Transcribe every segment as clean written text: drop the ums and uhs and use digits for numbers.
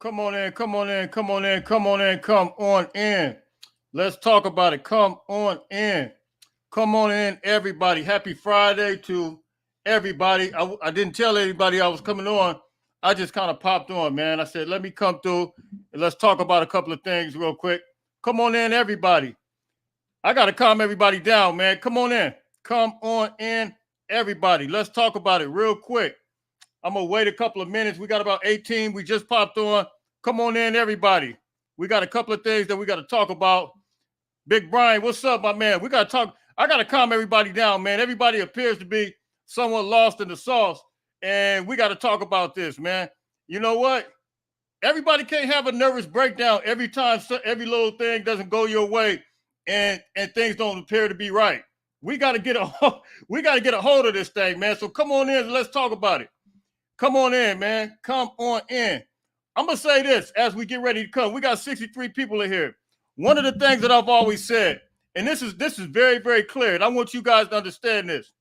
Come on in, come on in, come on in, come on in, come on in. Let's talk about it. Come on in. Come on in, everybody. Happy Friday to everybody. I didn't tell anybody I was coming on. I just kind of popped on, man. I said, let me come through and let's talk about a couple of things real quick. Come on in, everybody. I got to calm everybody down, man. Come on in. Come on in, everybody. Let's talk about it real quick. I'm going to wait a couple of minutes. We got about 18. We just popped on. Come on in, everybody. We got a couple of things that we got to talk about. Big Brian, what's up, my man? We got to talk. I got to calm everybody down, man. Everybody appears to be somewhat lost in the sauce, and we got to talk about this, man. You know what? Everybody can't have a nervous breakdown every time every little thing doesn't go your way and things don't appear to be right. We got to get a hold of this thing, man. So come on in and let's talk about it. Come on in, man. Come on in. I'm going to say this as we get ready to come. We got 63 people in here. One of the things that I've always said, and this is very, very clear, and I want you guys to understand this.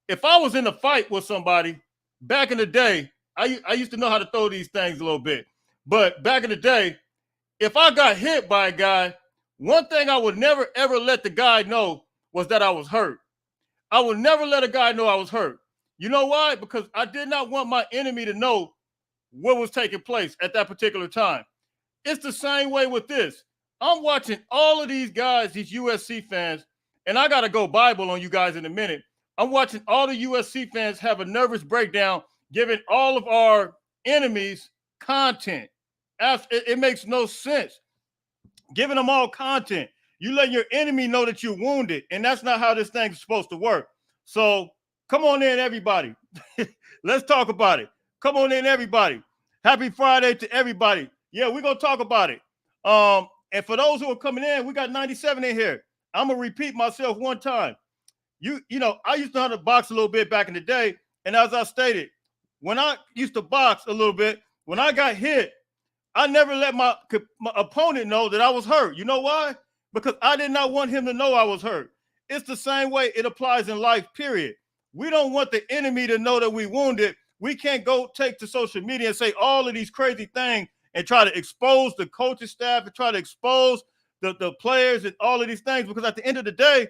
If I was in a fight with somebody back in the day, I used to know how to throw these things a little bit. But back in the day, if I got hit by a guy, one thing I would never, ever let the guy know was that I was hurt. I would never let a guy know I was hurt. You know why? Because I did not want my enemy to know what was taking place at that particular time. It's the same way with this. I'm watching all of these guys, these USC fans, and I got to go Bible on you guys in a minute. I'm watching all the USC fans have a nervous breakdown, giving all of our enemies content. It makes no sense. Giving them all content. You let your enemy know that you're wounded, and that's not how this thing's supposed to work. So, come on in, everybody. Let's talk about it. Come on in, everybody. Happy Friday to everybody. Yeah, we're going to talk about it. And for those who are coming in, we got 97 in here. I'm going to repeat myself one time. You know, I used to know how to box a little bit back in the day. And as I stated, when I used to box a little bit, when I got hit, I never let my opponent know that I was hurt. You know why? Because I did not want him to know I was hurt. It's the same way it applies in life, period. We don't want the enemy to know that we're wounded. We can't go take to social media and say all of these crazy things and try to expose the coaching staff and try to expose the players and all of these things, because at the end of the day,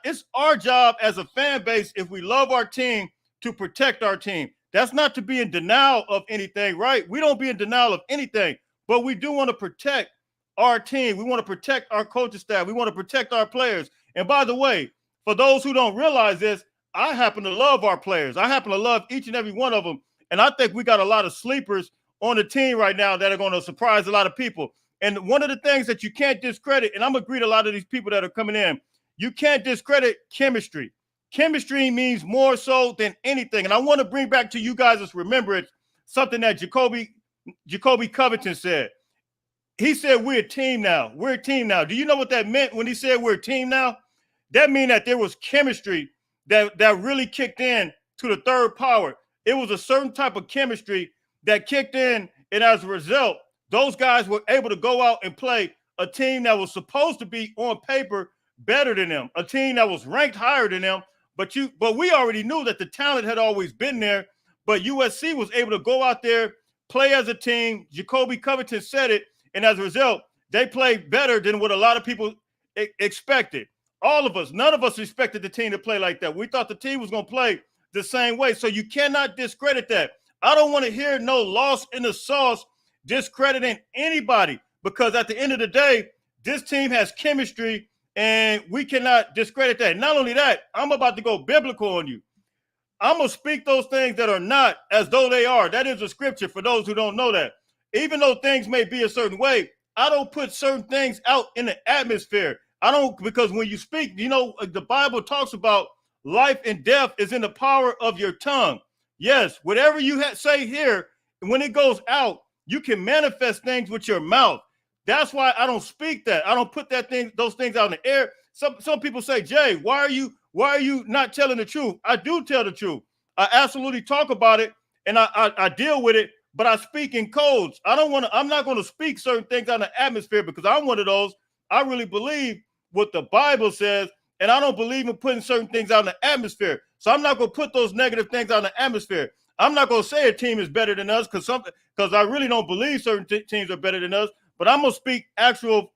it's our job as a fan base, if we love our team, to protect our team. That's not to be in denial of anything, right? We don't be in denial of anything, but we do want to protect our team. We want to protect our coaching staff. We want to protect our players. And by the way, for those who don't realize this, I happen to love our players. I happen to love each and every one of them. And I think we got a lot of sleepers on the team right now that are going to surprise a lot of people. And one of the things that you can't discredit, and I'm going to greet a lot of these people that are coming in, you can't discredit chemistry. Chemistry means more so than anything. And I want to bring back to you guys' remembrance something that Jacoby Covington said. He said, we're a team now. We're a team now. Do you know what that meant when he said we're a team now? That means that there was chemistry that really kicked in to the third power. It was a certain type of chemistry that kicked in, and as a result, those guys were able to go out and play a team that was supposed to be on paper better than them, a team that was ranked higher than them. But we already knew that the talent had always been there, but USC was able to go out there, play as a team. Jacoby Covington said it, and as a result, they played better than what a lot of people expected. All of us, none of us expected the team to play like that. We thought the team was going to play the same way. So you cannot discredit that. I don't want to hear no loss in the sauce discrediting anybody, because at the end of the day, this team has chemistry and we cannot discredit that. Not only that, I'm about to go biblical on you. I'm going to speak those things that are not as though they are. That is a scripture for those who don't know that. Even though things may be a certain way, I don't put certain things out in the atmosphere. I don't, because when you speak, you know, the Bible talks about life and death is in the power of your tongue. Yes, whatever you say here, when it goes out, you can manifest things with your mouth. That's why I don't speak that. I don't put those things out in the air. Some people say, Jay, why are you not telling the truth? I do tell the truth. I absolutely talk about it and I deal with it, but I speak in codes. I'm not going to speak certain things out in the atmosphere, because I'm one of those. I really believe what the Bible says, and I don't believe in putting certain things out in the atmosphere. So I'm not going to put those negative things out in the atmosphere. I'm not going to say a team is better than us because I really don't believe certain teams are better than us. But I'm going to speak actual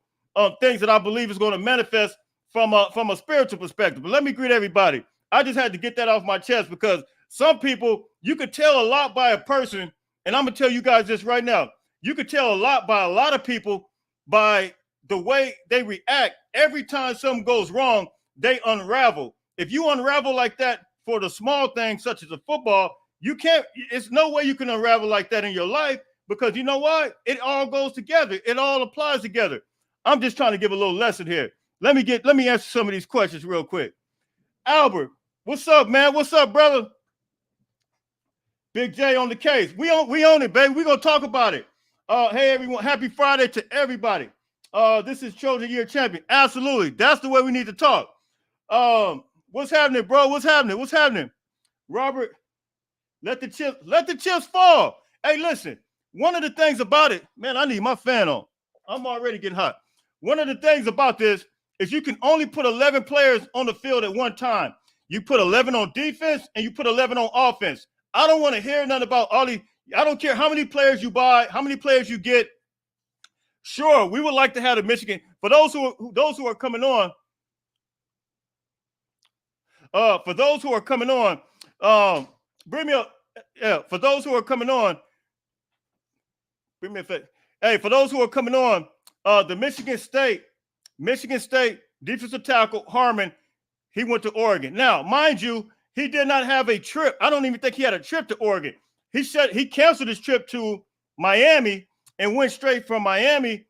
things that I believe is going to manifest from a spiritual perspective. But let me greet everybody. I just had to get that off my chest because some people, you could tell a lot by a person, and I'm going to tell you guys this right now. You could tell a lot by a lot of people by the way they react. Every time something goes wrong, they unravel. If you unravel like that for the small things such as a football, you can't, it's no way you can unravel like that in your life because you know what? It all goes together. It all applies together. I'm just trying to give a little lesson here. Let me answer some of these questions real quick. Albert, what's up, man? What's up, brother? Big J on the case. We own it, baby. We're going to talk about it. Hey, everyone. Happy Friday to everybody. This is Chosen Year Champion. Absolutely. That's the way we need to talk. What's happening, bro? What's happening? What's happening? Robert, let the chips fall. Hey, listen. One of the things about it, man, I need my fan on. I'm already getting hot. One of the things about this is you can only put 11 players on the field at one time. You put 11 on defense and you put 11 on offense. I don't want to hear nothing about all these. I don't care how many players you buy, how many players you get. Sure, we would like to have the Michigan. For those who are coming on, bring me up. Yeah, for those who are coming on, bring me a fact. Hey, for those who are coming on, the Michigan State defensive tackle Harmon, he went to Oregon. Now, mind you, he did not have a trip. I don't even think he had a trip to Oregon. He canceled his trip to Miami and went straight from Miami.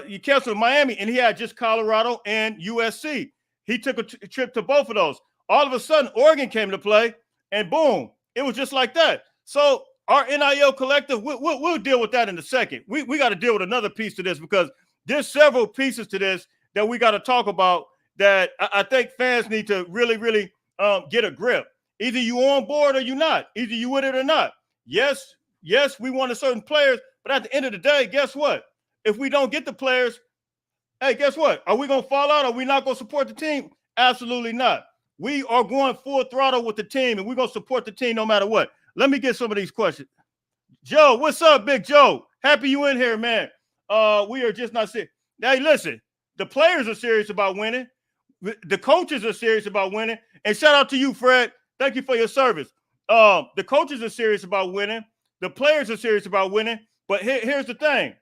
He canceled Miami and he had just Colorado and USC. He took a trip to both of those. All of a sudden, Oregon came to play, and boom, it was just like that. So our NIL collective, we'll deal with that in a second. We got to deal with another piece to this because there's several pieces to this that we got to talk about that I think fans need to really, really get a grip. Either you on board or you not. Either you with it or not. Yes, we want a certain players, but at the end of the day, guess what? If we don't get the players, hey, guess what? Are we going to fall out? Are we not going to support the team? Absolutely not. We are going full throttle with the team, and we're going to support the team no matter what. Let me get some of these questions. Joe, what's up, Big Joe? Happy you in here, man. We are just not serious. Hey, listen, the players are serious about winning. The coaches are serious about winning. And shout out to you, Fred. Thank you for your service. The coaches are serious about winning. The players are serious about winning. But here's the thing.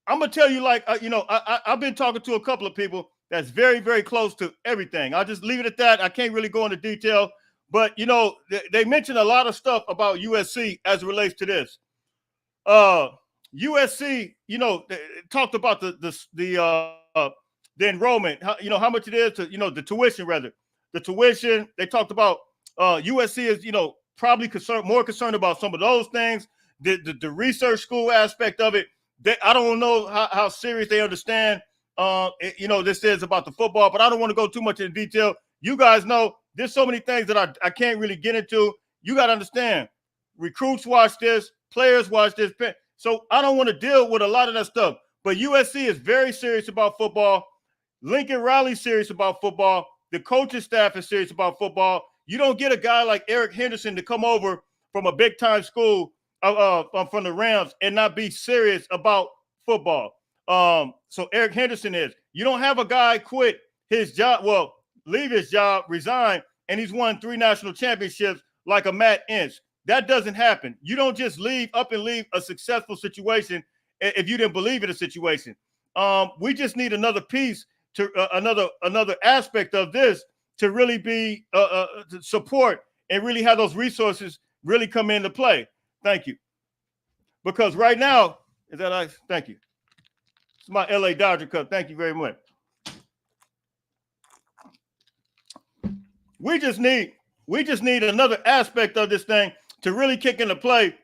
I'm going to tell you, I've been talking to a couple of people that's very, very close to everything. I'll just leave it at that. I can't really go into detail. But, they mentioned a lot of stuff about USC as it relates to this. USC, they talked about the enrollment, how much it is to, the tuition rather. The tuition, they talked about USC is, probably more concerned about some of those things. The research school aspect of it, I don't know how serious they understand, this is about the football, but I don't want to go too much into detail. You guys know there's so many things that I can't really get into. You got to understand, recruits watch this, players watch this. So I don't want to deal with a lot of that stuff. But USC is very serious about football. Lincoln Riley's serious about football. The coaching staff is serious about football. You don't get a guy like Eric Henderson to come over from a big-time school from the Rams and not be serious about football. So Eric Henderson is. You don't have a guy quit his job, leave his job, resign, and he's won 3 national championships like a Matt Ince. That doesn't happen. You don't just leave a successful situation if you didn't believe in a situation. We just need another piece to another aspect of this to really be to support and really have those resources really come into play. Thank you. Because right now, is that nice? Thank you. It's my LA Dodger cup. Thank you very much. We just need another aspect of this thing to really kick into play,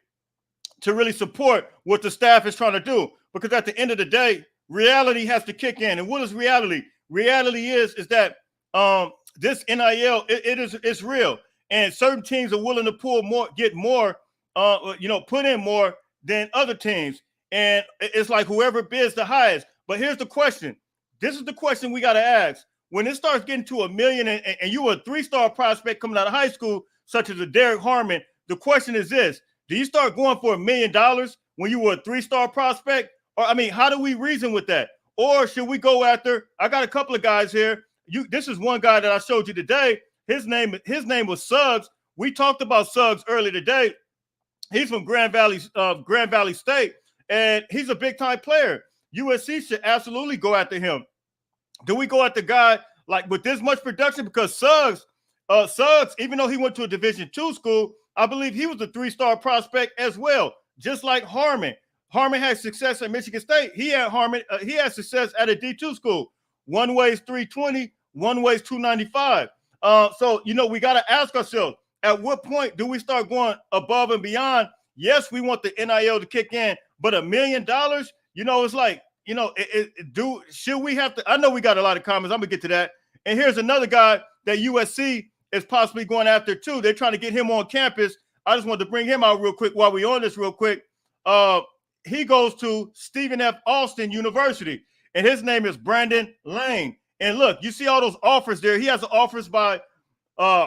to really support what the staff is trying to do. Because at the end of the day, reality has to kick in. And what is reality? Reality is that this NIL, it's real. And certain teams are willing to pull more, get more, put in more than other teams. And it's like whoever bids the highest. But here's the question. This is the question we got to ask. When it starts getting to $1 million and you were a 3-star prospect coming out of high school, such as a Derek Harmon, the question is this: do you start going for $1 million when you were a 3-star prospect? Or I mean, how do we reason with that? Or should we go after? I got a couple of guys here. This is one guy that I showed you today. His name was Suggs. We talked about Suggs earlier today. He's from Grand Valley State, and he's a big-time player. USC should absolutely go after him. Do we go at the guy like with this much production? Because Suggs, even though he went to a Division II school, I believe he was a 3-star prospect as well, just like Harmon. Harmon had success at Michigan State. He had success at a D2 school. One weighs 320, one weighs 295. So we got to ask ourselves, at what point do we start going above and beyond? Yes, we want the NIL to kick in, but $1 million, it's like, should we have to? I know we got a lot of comments. I'm gonna get to that. And here's another guy that USC is possibly going after too. They're trying to get him on campus. I just wanted to bring him out real quick while we're on this real quick. He goes to Stephen F. Austin University, and his name is Brandon Lane. And look, you see all those offers there. He has offers by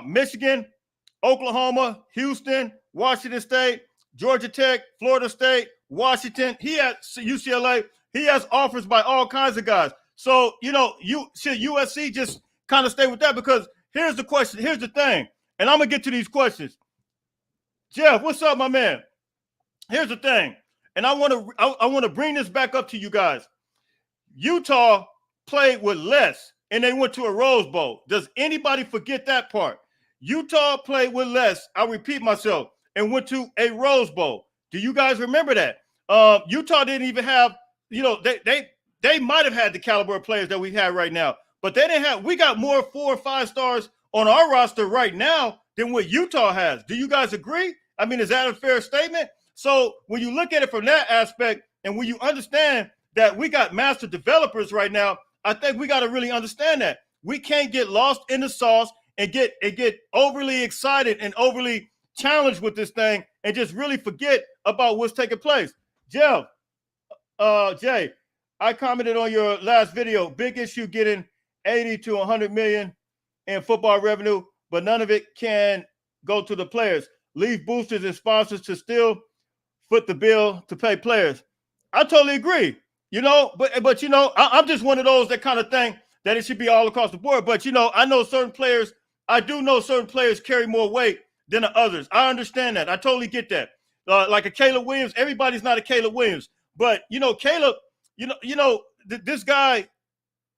Michigan, Oklahoma, Houston, Washington State, Georgia Tech, Florida State, Washington. He has UCLA. He has offers by all kinds of guys. So, should USC just kind of stay with that? Because here's the question. Here's the thing. And I'm going to get to these questions. Jeff, what's up, my man? Here's the thing. And I want to bring this back up to you guys. Utah played with less, and they went to a Rose Bowl. Does anybody forget that part? Utah played with less, I'll repeat myself, and went to a Rose Bowl. Do you guys remember that? Utah didn't even have, they might have had the caliber of players that we have right now, but they didn't have. We got more 4 or 5 stars on our roster right now than what Utah has. Do you guys agree? I mean, is that a fair statement? So when you look at it from that aspect, and when you understand that we got master developers right now, I think we got to really understand that we can't get lost in the sauce and get overly excited and overly challenged with this thing and just really forget about what's taking place. Jeff, Jay, I commented on your last video. Big issue getting 80 to 100 million in football revenue, but none of it can go to the players. Leave boosters and sponsors to still foot the bill to pay players. I totally agree. But I'm just one of those that kind of think that it should be all across the board. But I do know certain players carry more weight than the others. I understand that. I totally get that. Like a Caleb Williams, everybody's not a Caleb Williams. But Caleb, this guy,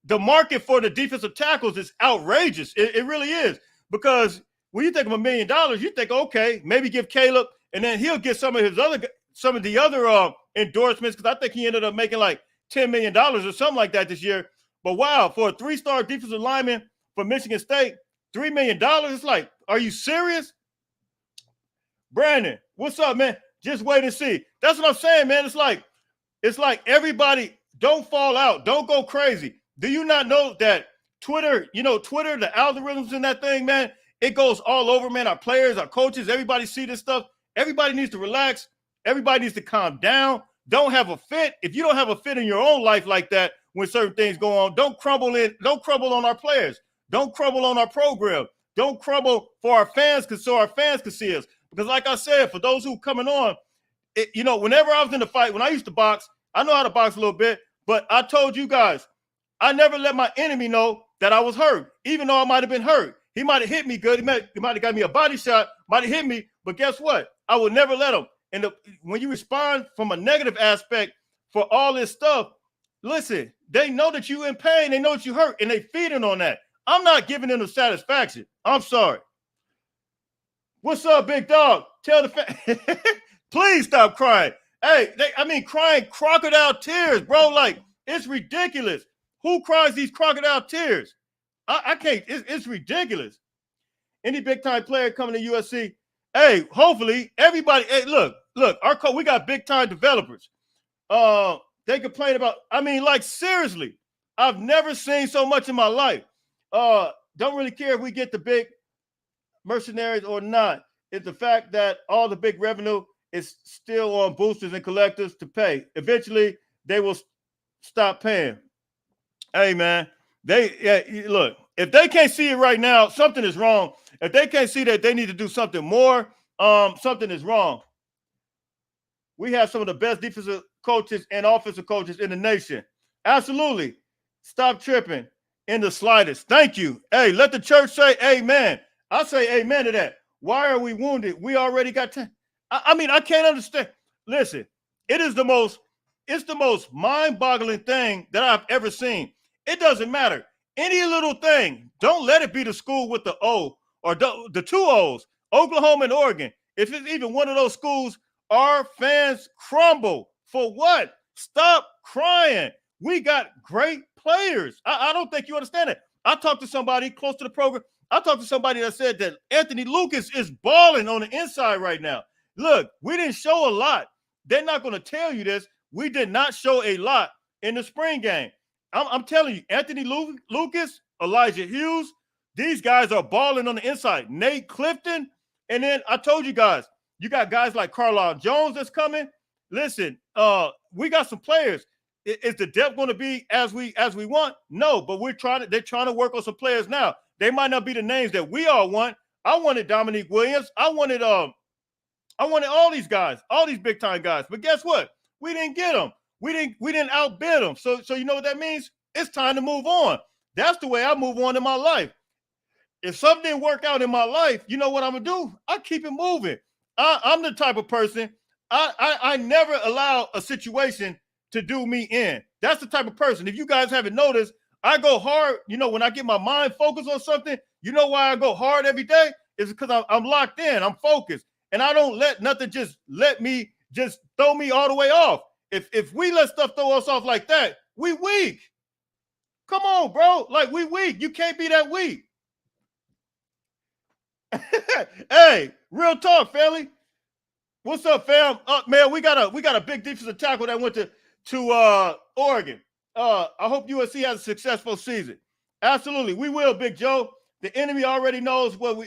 the market for the defensive tackles is outrageous. It really is. Because when you think of $1 million, you think, okay, maybe give Caleb, and then he'll get some of the other endorsements, because I think he ended up making like $10 million or something like that this year. But wow, for a 3-star defensive lineman for Michigan State, $3 million, it's like, are you serious? Brandon, what's up, man? Just wait and see. That's what I'm saying, man. It's like everybody, don't fall out. Don't go crazy. Do you not know that Twitter, the algorithms in that thing, man, it goes all over, man. Our players, our coaches, everybody see this stuff. Everybody needs to relax. Everybody needs to calm down. Don't have a fit. If you don't have a fit in your own life like that, when certain things go on, don't crumble on our players. Don't crumble on our program. Don't crumble for our fans, so our fans can see us. Because like I said, for those who coming on, whenever I was in the fight, when I used to box, I know how to box a little bit, but I told you guys, I never let my enemy know that I was hurt, even though I might have been hurt. He might have hit me good. He might have got me a body shot, might have hit me, but guess what? I would never let him. And when you respond from a negative aspect for all this stuff, listen, they know that you in pain. They know that you hurt, and they feeding on that. I'm not giving them the satisfaction. I'm sorry. What's up, big dog? Tell the please stop crying. Hey, crying crocodile tears, bro. Like, it's ridiculous. Who cries these crocodile tears? I can't. It's ridiculous. Any big-time player coming to USC, hey, hopefully everybody. Hey, look. We got big-time developers. They complain about. Seriously, I've never seen so much in my life. Don't really care if we get the big mercenaries or not. It's the fact that all the big revenue is still on boosters and collectors to pay. Eventually, they will stop paying. Hey, man, look, if they can't see it right now, something is wrong. If they can't see that they need to do something more, something is wrong. We have some of the best defensive coaches and offensive coaches in the nation. Absolutely. Stop tripping in the slightest. Thank you. Hey, let the church say amen. I say amen to that. Why are we wounded? We already got 10. I mean, I can't understand. Listen, it's the most mind-boggling thing that I've ever seen. It doesn't matter. Any little thing, don't let it be the school with the O or the two O's, Oklahoma and Oregon. If it's even one of those schools, our fans crumble. For what? Stop crying. We got great players. I don't think you understand it. I talked to somebody close to the program. I talked to somebody that said that Anthony Lucas is balling on the inside right now. Look, we didn't show a lot. They're not going to tell you this. We did not show a lot in the spring game. I'm telling you, Anthony Lucas, Elijah Hughes, these guys are balling on the inside. Nate Clifton. And then I told you guys, you got guys like Carlon Jones that's coming. Listen, we got some players. Is the depth going to be as we want? No, but they're trying to work on some players now. They might not be the names that we all want. I wanted Dominique Williams. I wanted all these guys, all these big time guys. But guess what? We didn't get them. We didn't outbid them. So you know what that means? It's time to move on. That's the way I move on in my life. If something didn't work out in my life, you know what I'm gonna do? I keep it moving. I'm the type of person, I never allow a situation to do me in. That's the type of person. If you guys haven't noticed, I go hard. You know, when I get my mind focused on something, you know why I go hard every day? It's because I'm locked in. I'm focused. And I don't let nothing just throw me all the way off. If we let stuff throw us off like that, we weak. Come on, bro. Like, we weak. You can't be that weak. Hey, real talk, family. What's up, fam? Man, we got a big defensive tackle that went to Oregon. I hope USC has a successful season. Absolutely, we will, Big Joe. The enemy already knows what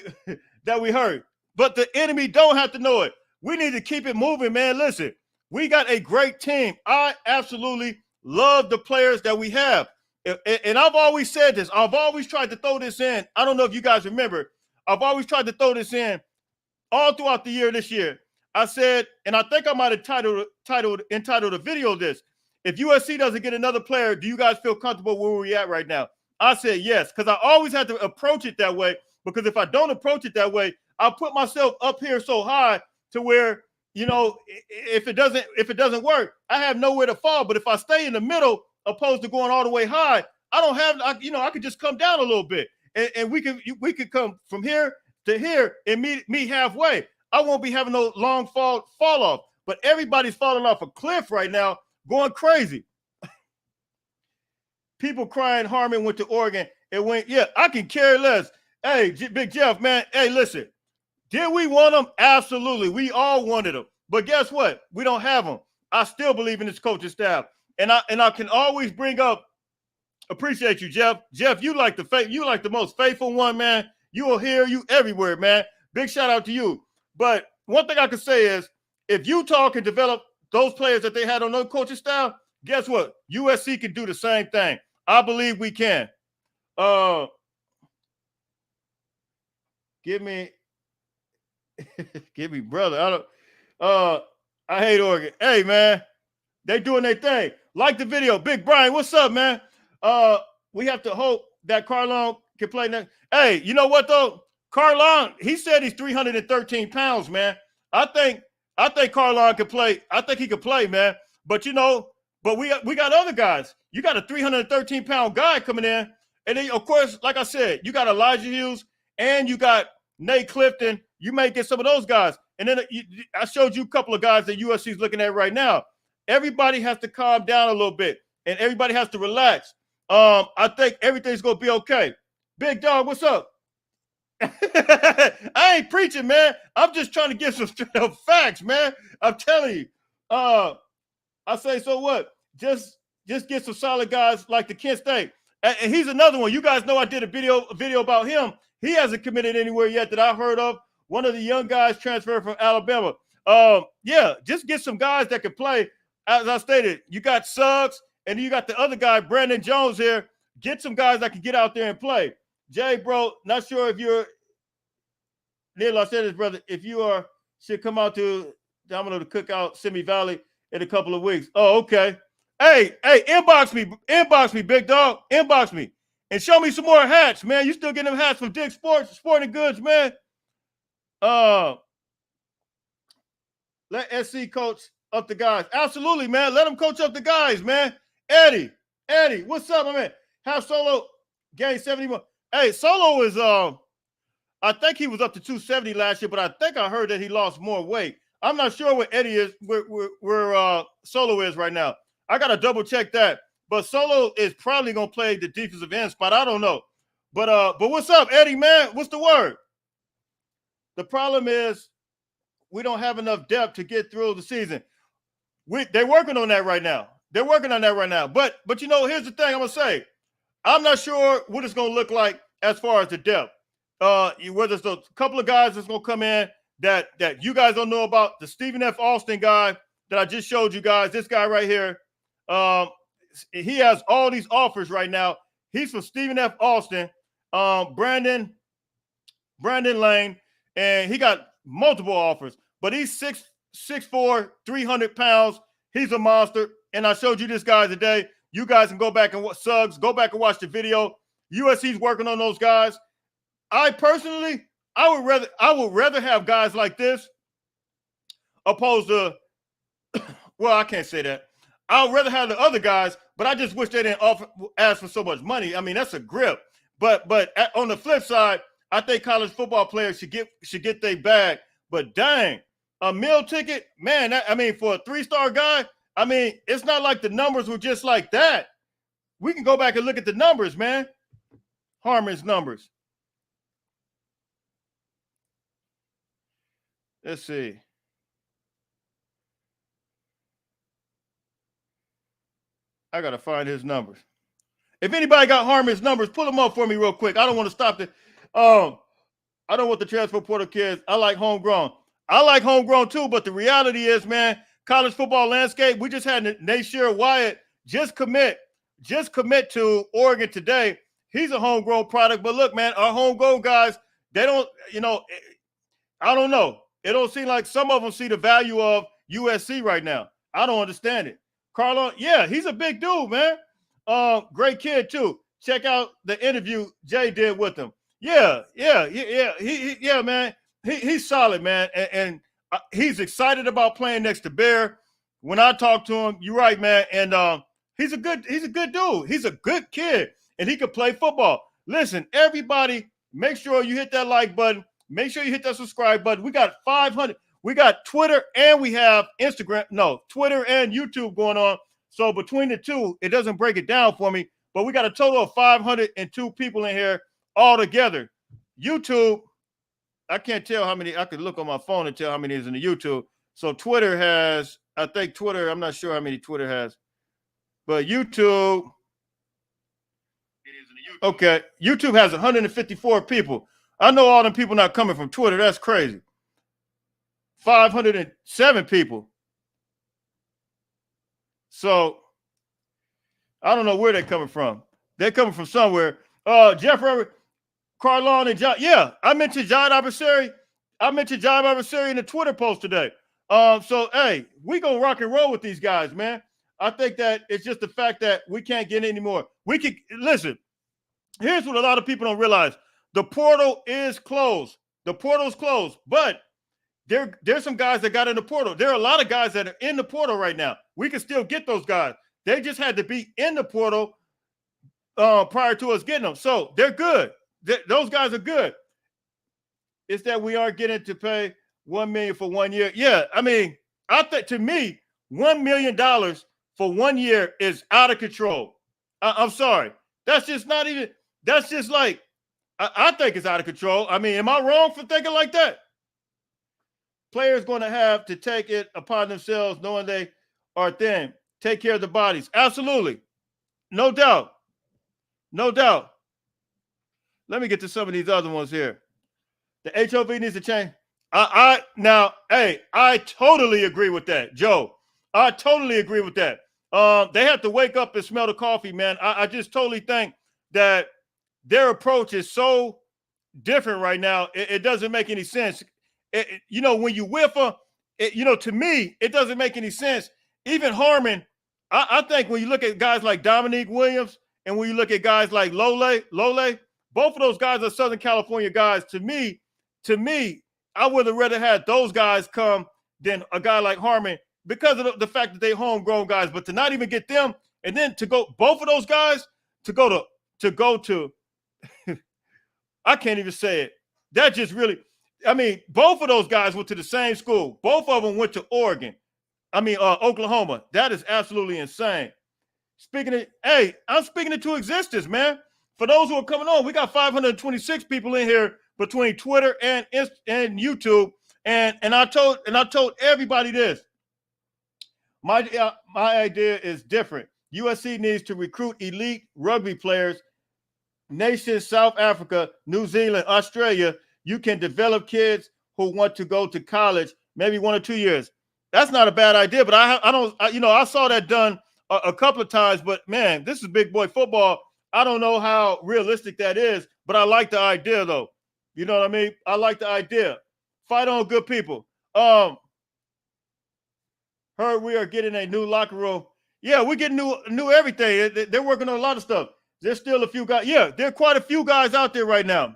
that we heard, but the enemy don't have to know it. We need to keep it moving, man. Listen, we got a great team. I absolutely love the players that we have, and I've always said this. I've always tried to throw this in. I don't know if you guys remember. I've always tried to throw this in all throughout the year this year. I said, and I think I might have entitled a video this. If USC doesn't get another player, do you guys feel comfortable where we're at right now? I said yes, because I always have to approach it that way, because if I don't approach it that way, I'll put myself up here so high to where, you know, if it doesn't work, I have nowhere to fall. But if I stay in the middle opposed to going all the way high, I could just come down a little bit. And we could come from here to here and meet halfway. I won't be having no long fall off. But everybody's falling off a cliff right now, going crazy. People crying Harmon went to Oregon and went, yeah, I can care less. Hey, Big Jeff, man. Hey, listen, did we want them? Absolutely. We all wanted them. But guess what? We don't have them. I still believe in this coaching staff. And I can always bring up, appreciate you, Jeff. Jeff, you like the most faithful one, man. You will hear you everywhere, man. Big shout out to you. But one thing I can say is, if Utah can develop those players that they had on their coaching style, guess what? USC can do the same thing. I believe we can. Give me, brother. I hate Oregon. Hey, man, they doing their thing. Like the video. Big Brian, what's up, man? We have to hope that Carlon can play next. Hey, you know what though? Carlon, he said he's 313 pounds, man. I think Carlon can play. I think he can play, man. But we got other guys. You got a 313-pound guy coming in, and then of course, like I said, you got Elijah Hughes and you got Nate Clifton. You may get some of those guys, and then I showed you a couple of guys that USC is looking at right now. Everybody has to calm down a little bit, and everybody has to relax. I think everything's gonna be okay. Big dog, what's up? I ain't preaching, man. I'm just trying to get some facts, man. I'm telling you. I say, so what? Just get some solid guys like the Kent State. And he's another one. You guys know I did a video about him. He hasn't committed anywhere yet that I heard of. One of the young guys transferred from Alabama. Yeah, just get some guys that can play. As I stated, you got Suggs, and you got the other guy, Brandon Jones here. Get some guys that can get out there and play. Jay, bro, not sure if you're near Los Angeles, brother. If you are should come out to Domino to Cookout Simi Valley in a couple of weeks. Oh, okay. Hey, inbox me, big dog. Inbox me. And show me some more hats, man. You still getting them hats from Dick Sporting Goods, man. Let SC coach up the guys. Absolutely, man. Let them coach up the guys, man. Eddie, what's up, my man? Have Solo gain 71. Hey, Solo is I think he was up to 270 last year, but I think I heard that he lost more weight. I'm not sure what Eddie is, where Solo is right now. I gotta double check that. But Solo is probably gonna play the defensive end spot. I don't know. But what's up, Eddie, man? What's the word? The problem is we don't have enough depth to get through the season. They're working on that right now. But you know, here's the thing I'm gonna say. I'm not sure what it's gonna look like as far as the depth. Whether it's a couple of guys that's gonna come in that you guys don't know about, the Stephen F. Austin guy that I just showed you guys, this guy right here. He has all these offers right now. He's from Stephen F. Austin, Brandon Lane, and he got multiple offers. But he's 6'4", 300 pounds. He's a monster. And I showed you this guy today. You guys can go back and go back and watch the video. USC's working on those guys. I personally, I would rather have guys like this opposed to, well, I can't say that. I would rather have the other guys, but I just wish they didn't ask for so much money. I mean, that's a grip. But on the flip side, I think college football players should get their bag. But dang, a meal ticket, man, for a 3-star guy, I mean, it's not like the numbers were just like that. We can go back and look at the numbers, man. Harmon's numbers. Let's see. I got to find his numbers. If anybody got Harmon's numbers, pull them up for me real quick. I don't want to stop it. I don't want the transfer portal kids. I like homegrown. I like homegrown too, but the reality is, man, college football landscape, we just had Nasir Wyatt just commit to Oregon today. He's a homegrown product. But look, man, our homegrown guys, they don't, I don't know. It don't seem like some of them see the value of USC right now. I don't understand it. Carlo, yeah, he's a big dude, man. Great kid too. Check out the interview Jay did with him. Yeah, man. He's solid, man, and he's excited about playing next to Bear. When I talk to him, you're right, man, and he's a good dude. He's a good kid, and he can play football. Listen, everybody, make sure you hit that like button. Make sure you hit that subscribe button. We got 500. We got Twitter and we have Instagram. No, Twitter and YouTube going on. So between the two, it doesn't break it down for me. But we got a total of 502 people in here all together. YouTube, I can't tell how many. I could look on my phone and tell how many is in the YouTube. So Twitter has, I think Twitter, I'm not sure how many Twitter has. But YouTube, okay, YouTube has 154 people. I know all them people not coming from Twitter. That's crazy. 507 people. So I don't know where they're coming from. They're coming from somewhere. Jeffrey, Carlon, and John. Yeah, I mentioned John Adversary. in the Twitter post today. So hey, we gonna rock and roll with these guys, man. I think that it's just the fact that we can't get any more. We can listen. Here's what a lot of people don't realize. The portal is closed. The portal's closed, but there's some guys that got in the portal. There are a lot of guys that are in the portal right now. We can still get those guys. They just had to be in the portal prior to us getting them. So they're good. Those guys are good. It's that we aren't getting to pay $1 million for 1 year. Yeah, I mean, I think to me, $1 million for 1 year is out of control. I'm sorry. That's just not even. That's just like. I think it's out of control. I mean, am I wrong for thinking like that? Players going to have to take it upon themselves, knowing they are thin. Take care of the bodies. Absolutely. No doubt. No doubt. Let me get to some of these other ones here. The HOV needs to change. I totally agree with that, Joe. I totally agree with that. They have to wake up and smell the coffee, man. I just totally think that their approach is so different right now. It doesn't make any sense. when you whiff her, to me, it doesn't make any sense. Even Harmon, I think when you look at guys like Dominique Williams and when you look at guys like Lole, both of those guys are Southern California guys. To me, I would have rather had those guys come than a guy like Harmon because of the fact that they homegrown guys. But to not even get them, and then to go both of those guys to go to I can't even say it. That just really, both of those guys went to the same school. Both of them went to Oklahoma. That is absolutely insane. I'm speaking it to existence, man. For those who are coming on, we got 526 people in here between Twitter and YouTube. And I told everybody this. My idea is different. USC needs to recruit elite rugby players. Nations, South Africa, New Zealand, Australia, you can develop kids who want to go to college, maybe 1 or 2 years. That's not a bad idea, but I saw that done a couple of times, but man, this is big boy football. I don't know how realistic that is, but I like the idea though. You know what I mean? I like the idea. Fight on, good people. Heard we are getting a new locker room. Yeah, we're getting new everything. They're working on a lot of stuff. There's still a few guys. Yeah, there are quite a few guys out there right now.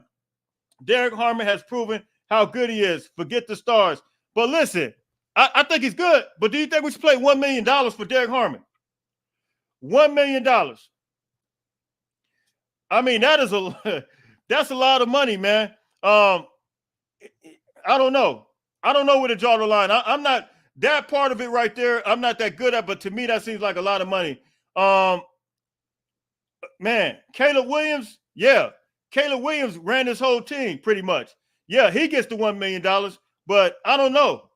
Derek Harmon has proven how good he is. Forget the stars. But listen, I think he's good. But do you think we should play $1 million for Derek Harmon? $1 million. That's a lot of money, man. I don't know. I don't know where to draw the line. I'm not that part of it right there. I'm not that good at, but to me, that seems like a lot of money. Man, Caleb Williams, yeah. Caleb Williams ran his whole team pretty much. Yeah, he gets the $1 million, but I don't know.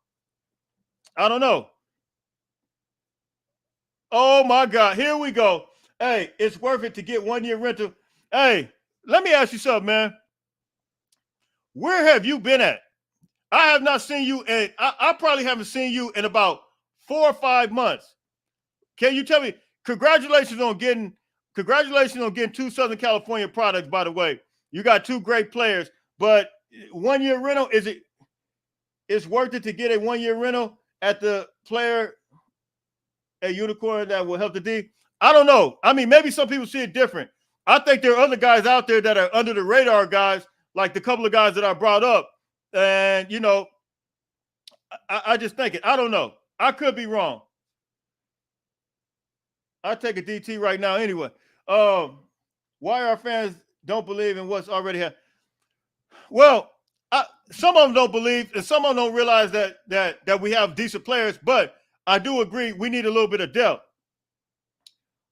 Oh, my God. Here we go. Hey, it's worth it to get 1 year rental. Hey, let me ask you something, man. Where have you been at? I have not seen you, and I probably haven't seen you in about 4 or 5 months. Can you tell me? Congratulations on getting 2 Southern California products, by the way. You got 2 great players, but 1 year rental, it's worth it to get a 1 year rental at the player, a unicorn that will help the D? I don't know. Maybe some people see it different. I think there are other guys out there that are under the radar guys, like the couple of guys that I brought up. And, I just think it. I don't know. I could be wrong. I'll take a DT right now anyway. Why our fans don't believe in what's already happened? Well, some of them don't believe, and some of them don't realize that we have decent players. But I do agree we need a little bit of depth.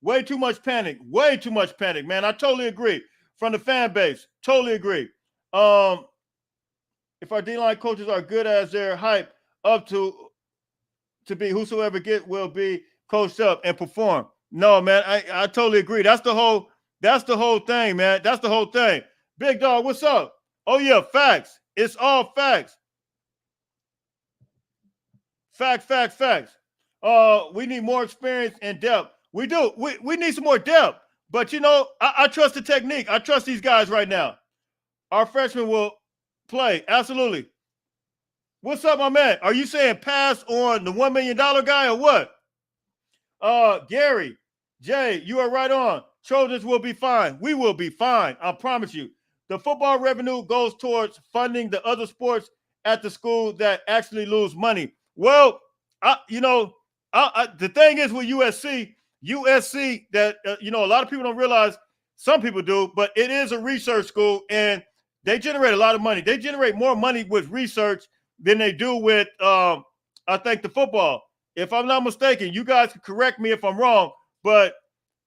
Way too much panic, man. I totally agree. From the fan base, totally agree. If our D-line coaches are good as they're hyped up to be, whosoever will be coached up and perform. No, man, I totally agree. That's the whole thing, man. That's the whole thing. Big dog, what's up? Oh, yeah, facts. It's all facts. Facts. We need more experience and depth. We do. We need some more depth. But, I trust the technique. I trust these guys right now. Our freshmen will play. Absolutely. What's up, my man? Are you saying pass on the $1 million guy or what? Gary, Jay, you are right on. Trojans will be fine. We will be fine. I promise you. The football revenue goes towards funding the other sports at the school that actually lose money. Well, the thing is with USC that, a lot of people don't realize, some people do, but it is a research school and they generate a lot of money. They generate more money with research than they do with, I think, the football. If I'm not mistaken, you guys can correct me if I'm wrong, but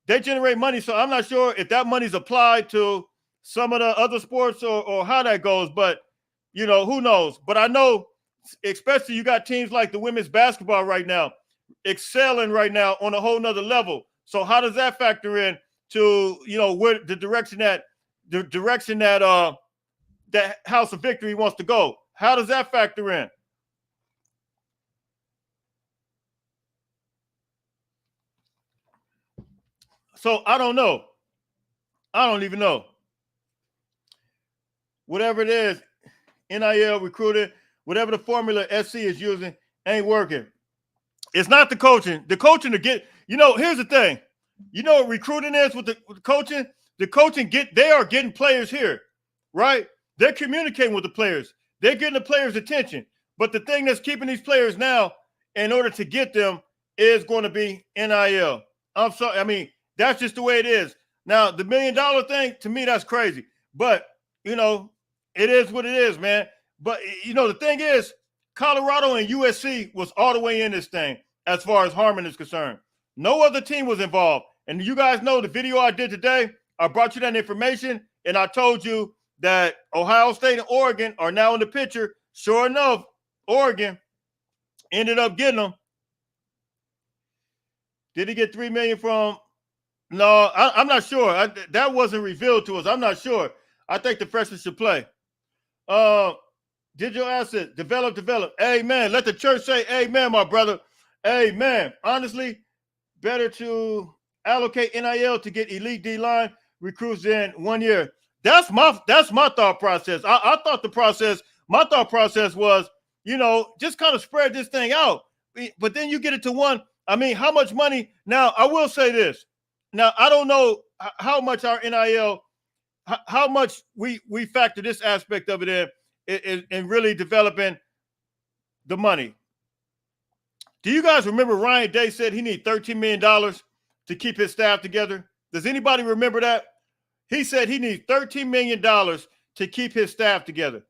they generate money. So I'm not sure if that money's applied to some of the other sports or how that goes, but, who knows? But I know, especially you got teams like the women's basketball right now, excelling right now on a whole nother level. So how does that factor in to, where the direction that that House of Victory wants to go? How does that factor in? So I don't know. I don't even know. Whatever it is, NIL recruited whatever the formula SC is using ain't working. It's not the coaching. The coaching to get, here's the thing. You know what recruiting is with the coaching? The coaching they are getting players here, right? They're communicating with the players. They're getting the players' attention. But the thing that's keeping these players now, in order to get them, is going to be NIL. I'm sorry. I mean, that's just the way it is. Now, the $1 million thing, to me, that's crazy. But, it is what it is, man. But, the thing is, Colorado and USC was all the way in this thing as far as Harmon is concerned. No other team was involved. And you guys know the video I did today, I brought you that information, and I told you that Ohio State and Oregon are now in the picture. Sure enough, Oregon ended up getting them. Did he get $3 million from? No, I'm not sure. That wasn't revealed to us. I'm not sure. I think the freshmen should play. Digital asset, develop. Amen. Let the church say amen, my brother. Amen. Honestly, better to allocate NIL to get elite D-line recruits in 1 year. That's my thought process. I thought my thought process was, just kind of spread this thing out. But then you get it to one. I mean, how much money? Now, I will say this. Now, I don't know how much our NIL, how much we factor this aspect of it in really developing the money. Do you guys remember Ryan Day said he needs $13 million to keep his staff together? Does anybody remember that? He said he needs $13 million to keep his staff together.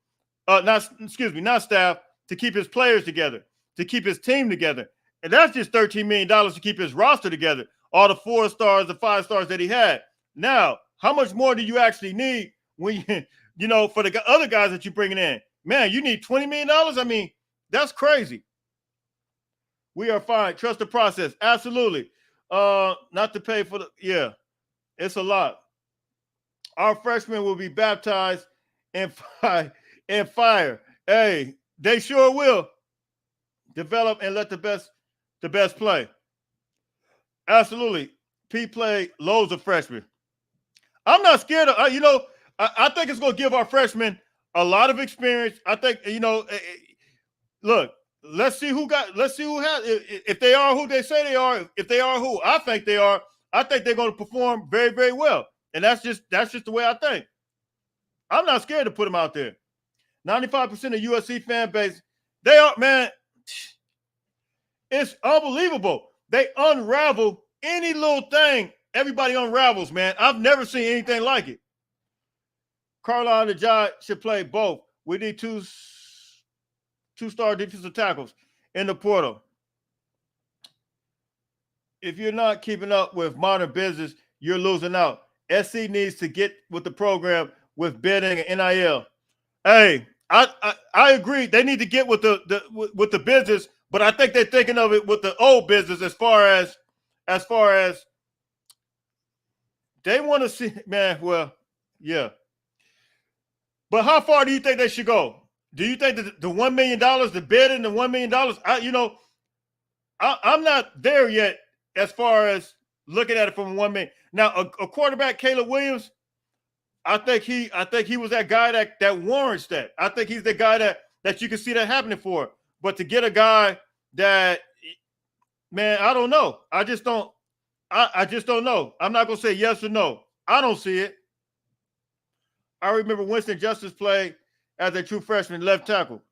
Not staff, to keep his players together, to keep his team together. And that's just $13 million to keep his roster together. All the 4 stars, the 5 stars that he had. Now, how much more do you actually need when for the other guys that you're bringing in? Man, you need $20 million? I mean, that's crazy. We are fine. Trust the process. Absolutely. Not to pay for it's a lot. Our freshmen will be baptized in fire. Hey, they sure will. Develop and let the best play. Absolutely. P played loads of freshmen. I'm not scared of, I think it's going to give our freshmen a lot of experience. I think, look, let's see who has, if they are who they say they are, if they are who I think they are, I think they're going to perform very, very well. And that's just the way I think. I'm not scared to put them out there. 95% of USC fan base, they are, man, it's unbelievable. They unravel any little thing. Everybody unravels, man. I've never seen anything like it. Carlisle and Jai should play both. We need two-star defensive tackles in the portal. If you're not keeping up with modern business, you're losing out. SC needs to get with the program with bidding and NIL. Hey, I agree. They need to get with the business, but I think they're thinking of it with the old business as far as they want to see, man. Well, yeah. But how far do you think they should go? Do you think that the $1 million, the bid and the $1 million? I'm not there yet as far as looking at it from 1 million. Now, a quarterback, Caleb Williams, I think he was that guy that warrants that. I think he's the guy that you can see that happening for. But to get a guy that, man, I don't know. I just don't know. I'm not gonna say yes or no. I don't see it. I remember Winston Justice played as a true freshman left tackle.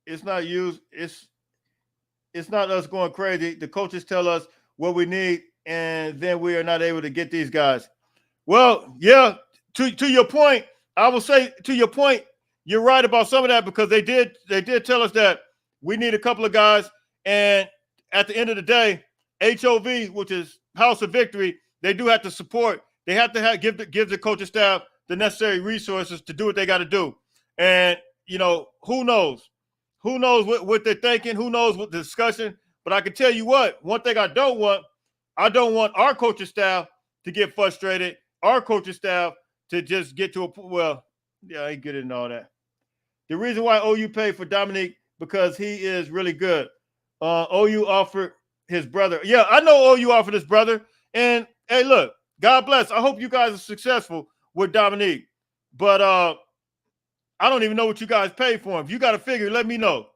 It's not used. It's not us going crazy. The coaches tell us what we need, and then we are not able to get these guys. Well, yeah, to your point, I will say to your point, you're right about some of that because they did tell us that we need a couple of guys, and at the end of the day, HOV, which is House of Victory, they do have to support. They have to give the coaching staff the necessary resources to do what they got to do. And who knows? Who knows what they're thinking? Who knows what the discussion? But I can tell you what, one thing I don't want our coaching staff to get frustrated. Our coaching staff to just get to I ain't good in all that. The reason why OU paid for Dominique because he is really good. OU offered his brother. Yeah, I know OU offered his brother. And hey, look, God bless. I hope you guys are successful with Dominique. But I don't even know what you guys paid for him. If you got a figure, let me know.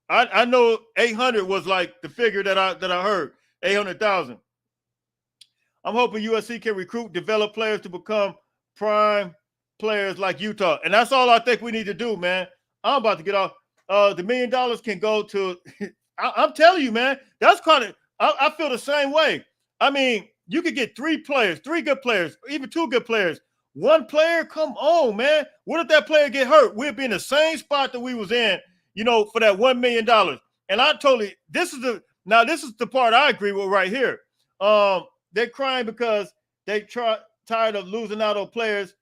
I know 800 was like the figure that I heard, 800,000. I'm hoping USC can recruit, develop players to become prime players like Utah. And that's all I think we need to do, man. I'm about to get off. The $1 million can go to, I'm telling you, man, that's kind of, I feel the same way. I mean, you could get 3 players, 3 good players, even 2 good players. 1 player, come on, man. What if that player get hurt? We'll be in the same spot that we was in, for that $1 million. And I totally, this is the part I agree with right here. They're crying because they tired of losing out on players.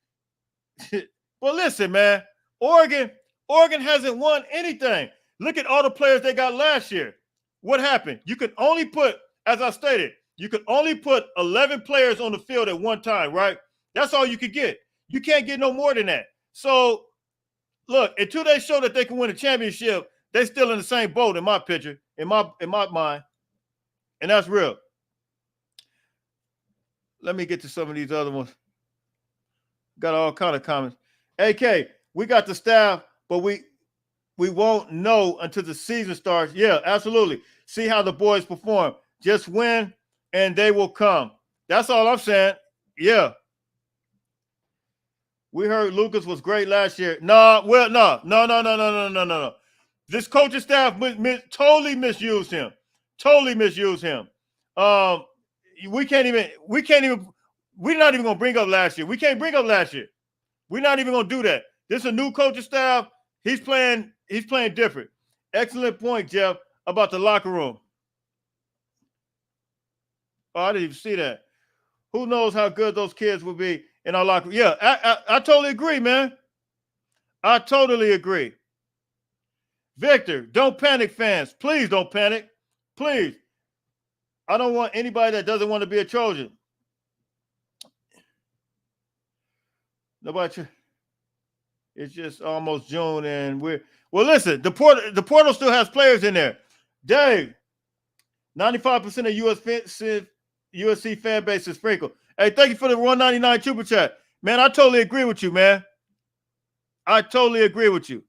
Well, listen, man, Oregon hasn't won anything. Look at all the players they got last year. What happened? You could only put, as I stated, you could only put 11 players on the field at one time, right? That's all you could get. You can't get no more than that. So, look, until they show that they can win a championship, they're still in the same boat in my picture, in my mind. And that's real. Let me get to some of these other ones. Got all kind of comments. AK, we got the staff, but we won't know until the season starts. Yeah, absolutely. See how the boys perform. Just win, and they will come. That's all I'm saying. Yeah. We heard Lucas was great last year. No. This coaching staff totally misused him. Totally misused him. We're not even gonna bring up last year. We can't bring up last year. We're not even gonna do that. This is a new coaching staff. He's playing different. Excellent point, Jeff, about the locker room. Oh, I didn't even see that. Who knows how good those kids will be in our locker room? Yeah, I totally agree, man. I totally agree. Victor, don't panic, fans. Please don't panic. Please. I don't want anybody that doesn't want to be a Trojan. Nobody. It's just almost June, and listen. The portal still has players in there. Dave, 95% of USC fan base is sprinkled. Hey, thank you for the 199 super chat, man. I totally agree with you, man. I totally agree with you.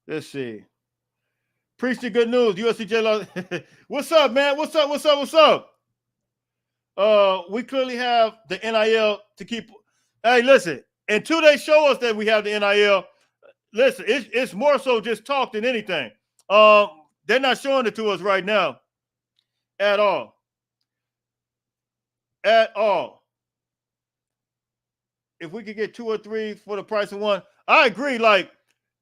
Let's see. Preach the good news. USCJ. What's up, man? What's up? We clearly have the NIL to keep. Hey, listen. Until they show us that we have the NIL, listen, it's more so just talk than anything. They're not showing it to us right now at all. At all. If we could get 2 or 3 for the price of 1, I agree. Like,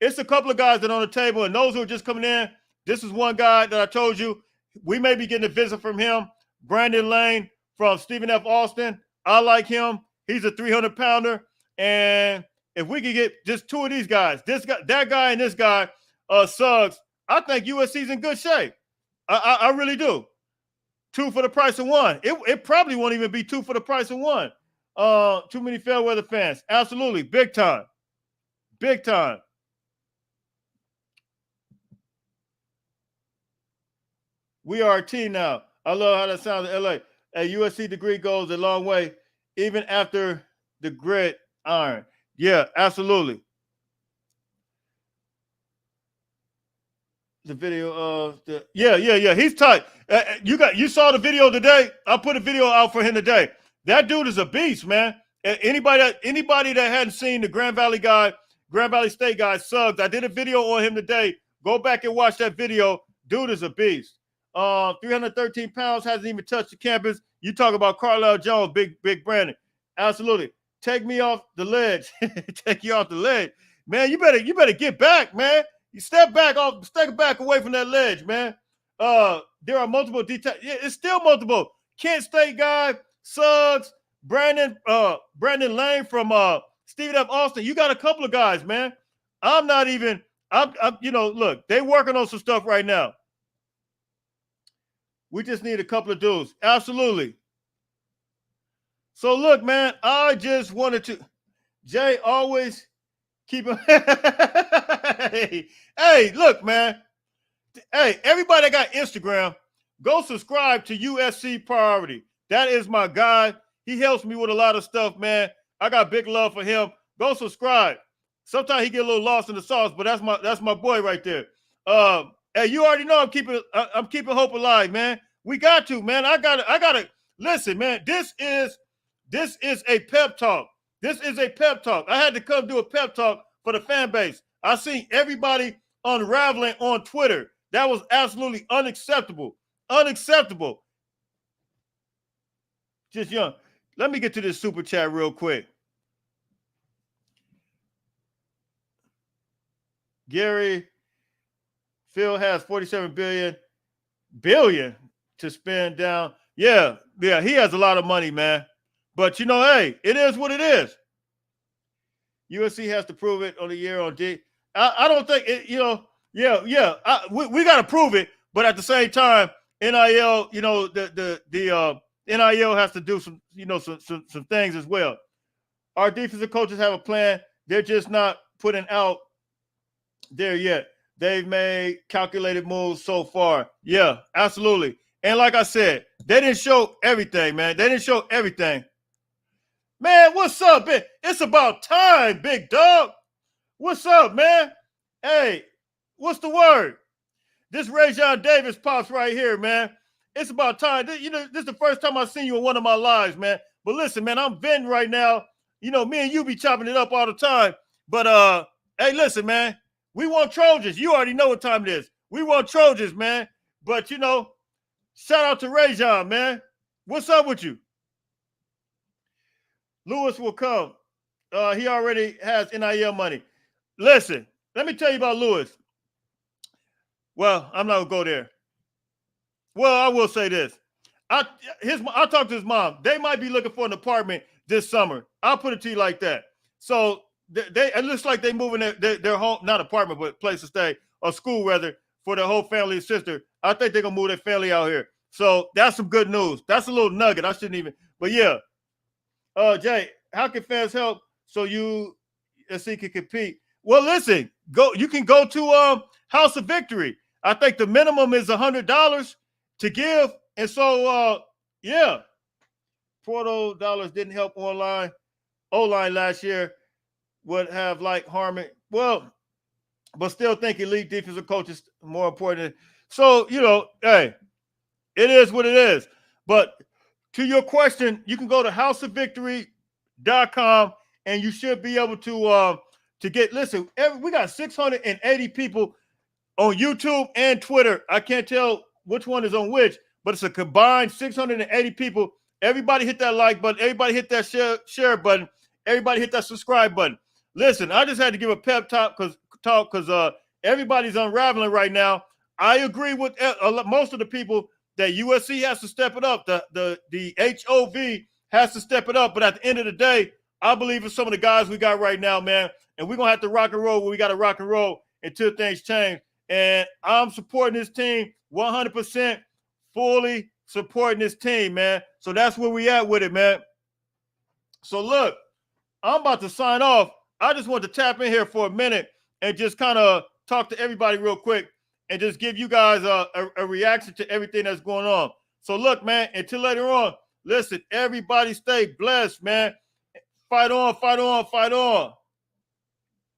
it's a couple of guys that are on the table, and those who are just coming in, this is one guy that I told you, we may be getting a visit from him, Brandon Lane from Stephen F. Austin. I like him. He's a 300-pounder. And if we could get just 2 of these guys, that guy and this guy, Suggs, I think USC's in good shape. I really do. 2 for the price of 1. It probably won't even be 2 for the price of 1. Too many fair weather fans. Absolutely. Big time. Big time. We are a team now. I love how that sounds in LA. A USC degree goes a long way, even after the grid iron. Yeah, absolutely. The video of the he's tight. You saw the video today. I put a video out for him today. That dude is a beast, man. Anybody that hadn't seen the Grand Valley State guy, Suggs, I did a video on him today. Go back and watch that video. Dude is a beast. 313 pounds, hasn't even touched the campus. You talk about Carlisle Jones, big Brandon. Absolutely. Take me off the ledge. Take you off the ledge. Man, you better get back, man. You step back away from that ledge, man. There are multiple details. Yeah, it's still multiple. Kent State guy, Suggs, Brandon Lane from Stephen F. Austin. You got a couple of guys, man. I'm look, they working on some stuff right now. We just need a couple of dudes. Absolutely. So look, man, I just wanted to. Jay always keep him. Hey, look, man. Hey, everybody that got Instagram, go subscribe to USC Priority. That is my guy. He helps me with a lot of stuff, man. I got big love for him. Go subscribe. Sometimes he get a little lost in the sauce, but that's my boy right there. Hey, you already know I'm keeping hope alive, man. We got to, man. I gotta listen, man. This is a pep talk. This is a pep talk. I had to come do a pep talk for the fan base. I seen everybody unraveling on Twitter. That was absolutely unacceptable. Unacceptable. Just young. Let me get to this super chat real quick. Gary, Phil has 47 billion to spend down. Yeah, he has a lot of money, man. But hey, it is what it is. USC has to prove it on the year on D. I don't think it, we got to prove it, but at the same time, NIL, the NIL has to do some things as well. Our defensive coaches have a plan. They're just not putting out there yet. They've made calculated moves so far. Yeah, absolutely. And like I said, they didn't show everything, man. They didn't show everything. Man, what's up, man? It's about time, big dog. What's up, man? Hey, what's the word? This Rajon Davis pops right here, man. It's about time. This is the first time I've seen you in one of my lives, man. But listen, man, I'm venting right now. Me and you be chopping it up all the time. But hey, listen, man. We want Trojans. You already know what time it is. We want Trojans, man. But, shout out to Rajon, man. What's up with you? Lewis will come. He already has NIL money. Listen, let me tell you about Lewis. Well, I'm not going to go there. Well, I will say this. I talked to his mom. They might be looking for an apartment this summer. I'll put it to you like that. So it looks like they're moving their home, not apartment, but place to stay, or school rather, for their whole family and sister. I think they're going to move their family out here. So that's some good news. That's a little nugget. I shouldn't even, but yeah. Jay, how can fans help so USC can compete? Well, listen, you can go to House of Victory. I think the minimum is $100 to give. And so, yeah, portal dollars didn't help O-line last year. Would have like Harmon. Well, but still think elite defensive coach is more important. So, hey, it is what it is. But to your question, you can go to houseofvictory.com and you should be able to get, listen, we got 680 people on YouTube and Twitter. I can't tell which one is on which, but it's a combined 680 people. Everybody hit that like button. Everybody hit that share button. Everybody hit that subscribe button. Listen, I just had to give a pep talk because everybody's unraveling right now. I agree with most of the people that USC has to step it up. The HOV has to step it up. But at the end of the day, I believe in some of the guys we got right now, man. And we're going to have to rock and roll where we got to rock and roll until things change. And I'm supporting this team 100%, fully supporting this team, man. So that's where we at with it, man. So look, I'm about to sign off. I just want to tap in here for a minute and just kind of talk to everybody real quick and just give you guys a reaction to everything that's going on. So look, man, until later on, listen, everybody stay blessed, man. Fight on, fight on, fight on.